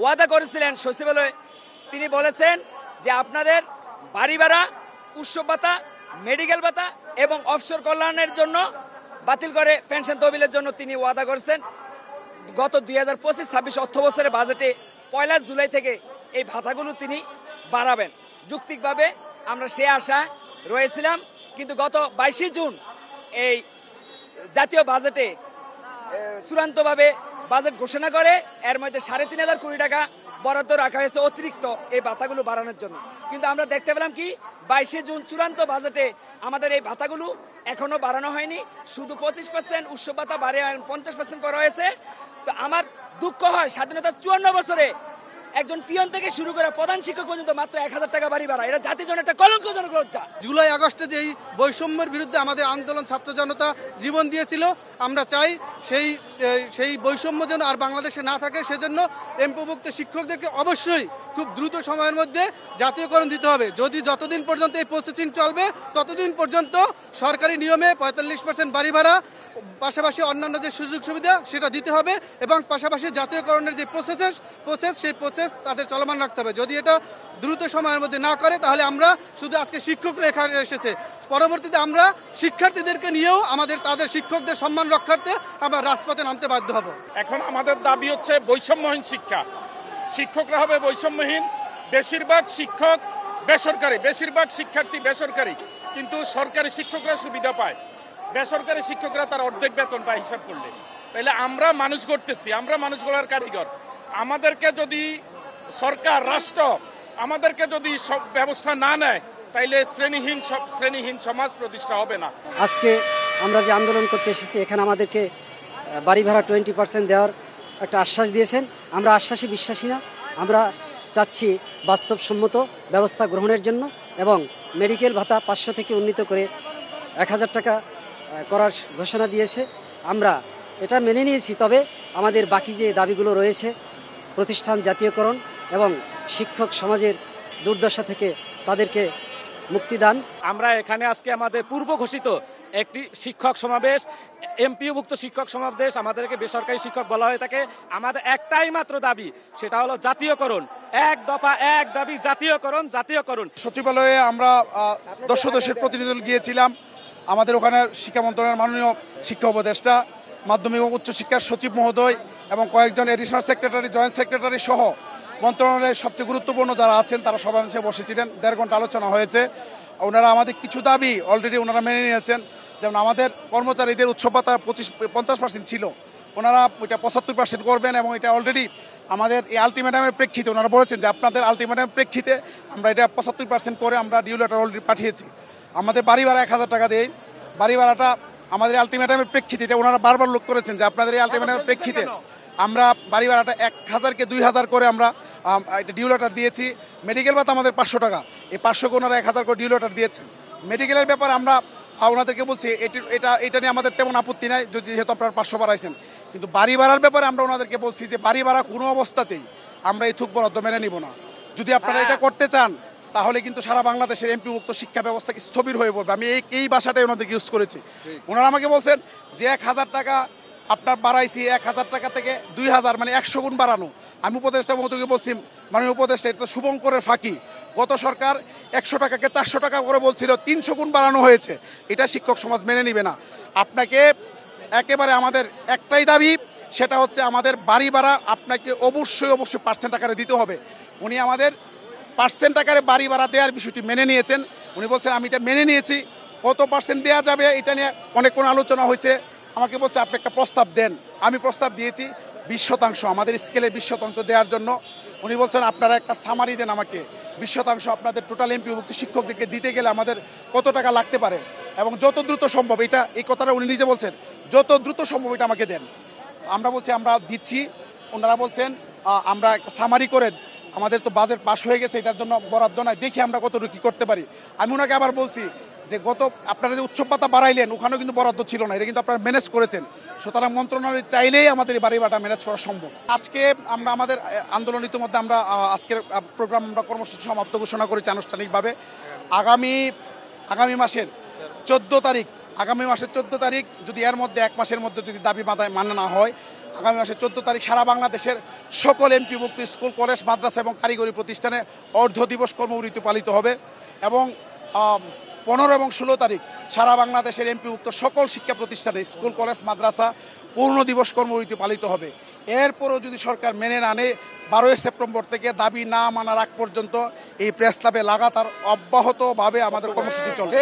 ওয়াদা করেছিলেন সচিবালয়ে, তিনি বলেছেন যে আপনাদের বাড়ি ভাড়া, উৎসব ভাতা, মেডিকেল ভাতা এবং অবসর কল্যাণের জন্য বাতিল করে পেনশন তহবিলের জন্য তিনি ওয়াদা করেছেন গত 2025-26 অর্থ বছরের বাজেটে 1 জুলাই থেকে এই ভাতাগুলো তিনি বাড়াবেন। যৌক্তিকভাবে আমরা সে আশা রয়েছিলাম, কিন্তু গত 22 জুন এই জাতীয় বাজেটে চূড়ান্তভাবে বাজেট ঘোষণা করে এর মধ্যে 3,500 কোটি টাকা বরাদ্দ রাখা হয়েছে অতিরিক্ত এই ভাতাগুলো বাড়ানোর জন্য। কিন্তু আমরা দেখতে পেলাম কি 22 জুন চূড়ান্ত বাজেটে আমাদের এই ভাতাগুলো এখনো বাড়ানো হয়নি, শুধু 25% উৎসব ভাতা বাড়িয়ে 50% করা হয়েছে। তো আমার দুঃখ হয় স্বাধীনতার 54 বছরে একজন পিয়ন থেকে শুরু করে প্রধান শিক্ষক পর্যন্ত মাত্র 1,000 টাকা বাড়ি ভাড়া, এটা জাতির জন্য একটা কলঙ্কজনক লজ্জা। জুলাই আগস্টে যেই বৈষম্যের বিরুদ্ধে আমাদের আন্দোলন ছাত্র জনতা জীবন দিয়েছিল, আমরা চাই সেই বৈষম্য যেন আর বাংলাদেশে না থাকে। সেজন্য এমপিওভুক্ত শিক্ষকদেরকে অবশ্যই খুব দ্রুত সময়ের মধ্যে জাতীয়করণ দিতে হবে। যতদিন পর্যন্ত এই প্রসেসিং চলবে ততদিন পর্যন্ত সরকারি নিয়মে 45% বাড়ি ভাড়া, পাশাপাশি অন্যান্য যে সুযোগ সুবিধা সেটা দিতে হবে, এবং পাশাপাশি জাতীয়করণের যে সেই প্রসেস তাদের চলমান রাখতে হবে। যদি এটা দ্রুত সময়ের মধ্যে না করে তাহলে আমরা শুধু আজকে শিক্ষকরা এখানে এসেছে, পরবর্তীতে আমরা শিক্ষার্থীদেরকে নিয়েও তাদের শিক্ষকদের সম্মান রক্ষার্থে আমরা রাজপথে নামতে বাধ্য হব। এখন আমাদের দাবি হচ্ছে বৈষম্যহীন শিক্ষা। শিক্ষকরা হবে বৈষম্যহীন, বেশিরভাগ শিক্ষক বেসরকারি, বেশিরভাগ শিক্ষার্থী বেসরকারি, কিন্তু সরকারি শিক্ষকরা সুবিধা পায়, বেসরকারি শিক্ষকরা তার অর্ধেক বেতন পায় হিসাব করলে। তাহলে আমরা মানুষ গড়তেছি, আমরা মানুষ গড়ার কারিগর। আমাদেরকে যদি সরকার, রাষ্ট্র আমাদেরকে যদি সব ব্যবস্থা না নেয় তাইলে শ্রেণীহীন সমাজ প্রতিষ্ঠা হবে না। আজকে আমরা যে আন্দোলন করতে এসেছি, এখানে আমাদেরকে বাড়ি ভাড়া 20% দেওয়ার একটা আশ্বাস দিয়েছেন। আমরা আশ্বাসে বিশ্বাসী না, আমরা চাচ্ছি বাস্তবসম্মত ব্যবস্থা গ্রহণের জন্য, এবং মেডিকেল ভাতা 500 থেকে উন্নীত করে 1,000 টাকা করার ঘোষণা দিয়েছে। আমরা এটা মেনে নিয়েছি, তবে আমাদের বাকি যে দাবিগুলো রয়েছে, প্রতিষ্ঠান জাতীয়করণ এবং শিক্ষক সমাজের দুর্দশা থেকে তাদেরকে মুক্তিদান। আমরা এখানে আজকে আমাদের পূর্ব ঘোষিত একটি শিক্ষক সমাবেশ, এমপিওভুক্ত শিক্ষক সমাবেশ, আমাদেরকে বেসরকারি শিক্ষক বলা হয়ে থাকে। আমাদের একটাই মাত্র দাবি, সেটা হলো জাতীয়করণ। এক দফা এক দাবি, জাতীয়করণ। সচিবালয়ে আমরা 10 সদস্যের প্রতিনিধি দল গিয়েছিলাম। আমাদের ওখানে শিক্ষা মন্ত্রণালয়ের মাননীয় শিক্ষা উপদেষ্টা, মাধ্যমিক ও উচ্চশিক্ষার সচিব মহোদয় এবং কয়েকজন এডিশনাল সেক্রেটারি, জয়েন্ট সেক্রেটারি সহ মন্ত্রণালয়ের সবচেয়ে গুরুত্বপূর্ণ যারা আছেন তারা সবাই এসে বসেছিলেন। 1.5 ঘন্টা আলোচনা হয়েছে। ওনারা আমাদের কিছু দাবি অলরেডি ওনারা মেনে নিয়েছেন। যেমন আমাদের কর্মচারীদের উৎসব ভাতা 50% ছিল, ওনারা ওইটা 75% করবেন, এবং এটা অলরেডি আমাদের এই আলটিমেটামের প্রেক্ষিতে ওনারা বলেছেন যে আপনাদের আলটিমেটামের প্রেক্ষিতে আমরা এটা 75% করে আমরা ডিউ লেটার অলরেডি পাঠিয়েছি। আমাদের বাড়ি ভাড়া 1,000 টাকা দেয়, বাড়ি ভাড়াটা আমাদের আলটিমেটামের প্রেক্ষিতে, এটা ওনারা বারবার উল্লেখ করেছেন যে আপনাদের এই আলটিমেটামের প্রেক্ষিতে আমরা বাড়ি ভাড়াটা 1,000-কে 2,000 করে আমরা এটা ডিউ লেটার দিয়েছি। মেডিকেল ভাতা আমাদের 500 টাকা, এই 500-কে ওনারা 1,000 করে ডিউ লেটার দিয়েছেন। মেডিকেলের ব্যাপারে আমরা ওনাদেরকে বলছি এটা নিয়ে আমাদের তেমন আপত্তি নাই, যেহেতু আপনারা 500 বাড়াইছেন। কিন্তু বাড়ি ভাড়ার ব্যাপারে আমরা ওনাদেরকে বলছি যে বাড়ি ভাড়া কোনো অবস্থাতেই আমরা এই থুক বরাদ্দ মেনে নিব না। যদি আপনারা এটা করতে চান তাহলে কিন্তু সারা বাংলাদেশের এমপিভুক্ত শিক্ষা ব্যবস্থা স্থবির হয়ে পড়বে। আমি এই ভাষাটাই ওনাদেরকে ইউজ করেছি। ওনারা আমাকে বলছেন যে 1,000 টাকা আপনার বাড়াইছি, 1,000 টাকা থেকে 2,000, মানে 100 গুণ বাড়ানো। আমি উপদেষ্টা মহোদয়কে বলছি, মাননীয় উপদেষ্টা, এটা শুভঙ্করের ফাঁকি। গত সরকার 100 টাকাকে 400 টাকা করে বলছিল, 300 গুণ বাড়ানো হয়েছে। এটা শিক্ষক সমাজ মেনে নিবে না। আপনাকে একেবারে আমাদের একটাই দাবি, সেটা হচ্ছে আমাদের বাড়ি ভাড়া আপনাকে অবশ্যই পার্সেন্ট আকারে দিতে হবে। উনি আমাদের পার্সেন্ট আকারে বাড়ি ভাড়া দেওয়ার বিষয়টি মেনে নিয়েছেন। উনি বলছেন আমি এটা মেনে নিয়েছি, কত পার্সেন্ট দেওয়া যাবে এটা নিয়ে অনেক কোনো আলোচনা হয়েছে। আমাকে বলছে আপনি একটা প্রস্তাব দেন। আমি প্রস্তাব দিয়েছি 20% আমাদের স্কেলে 20% দেওয়ার জন্য। উনি বলছেন আপনারা একটা সামারি দেন আমাকে, 20% আপনাদের টোটাল এমপিওভুক্ত শিক্ষকদেরকে দিতে গেলে আমাদের কত টাকা লাগতে পারে, এবং যত দ্রুত সম্ভব এই কথাটা উনি নিজে বলছেন, যত দ্রুত সম্ভব এটা আমাকে দেন। আমরা বলছি আমরা দিচ্ছি। ওনারা বলছেন আমরা একটা সামারি করে, আমাদের তো বাজেট পাস হয়ে গেছে, এটার জন্য বরাদ্দ নাই, দেখি আমরা কতটুকু কী করতে পারি। আমি ওনাকে আবার বলছি যে আপনারা যে উৎসব ভাতা বাড়াইলেন, ওখানেও কিন্তু বরাদ্দ ছিল না, এটা কিন্তু আপনারা ম্যানেজ করেছেন। সুতরাং মন্ত্রণালয় চাইলেই আমাদের এই বাড়ি ভাড়া ম্যানেজ করা সম্ভব। আজকে আমরা আমাদের আন্দোলন ইতিমধ্যে আমরা আজকের প্রোগ্রাম আমরা কর্মসূচি সমাপ্ত ঘোষণা করেছি আনুষ্ঠানিকভাবে। আগামী মাসের 14 তারিখ যদি এর মধ্যে 1 মাসের মধ্যে যদি দাবি মানা না হয়, আগামী মাসের 14 তারিখ সারা বাংলাদেশের সকল এমপিভুক্ত স্কুল কলেজ মাদ্রাসা এবং কারিগরি প্রতিষ্ঠানে অর্ধ দিবস কর্মবিরতি পালিত হবে এবং 15 এবং 16 তারিখ সারা বাংলাদেশের এমপিভুক্ত সকল শিক্ষা প্রতিষ্ঠানে স্কুল কলেজ মাদ্রাসা পূর্ণ দিবস কর্মবিরতি পালিত হবে। এরপরও যদি সরকার মেনে না নেয় 12 সেপ্টেম্বর থেকে দাবি না মানার আগ পর্যন্ত এই প্রেস ক্লাবে লাগাতার অব্যাহতভাবে আমাদের কর্মসূচি চলবে।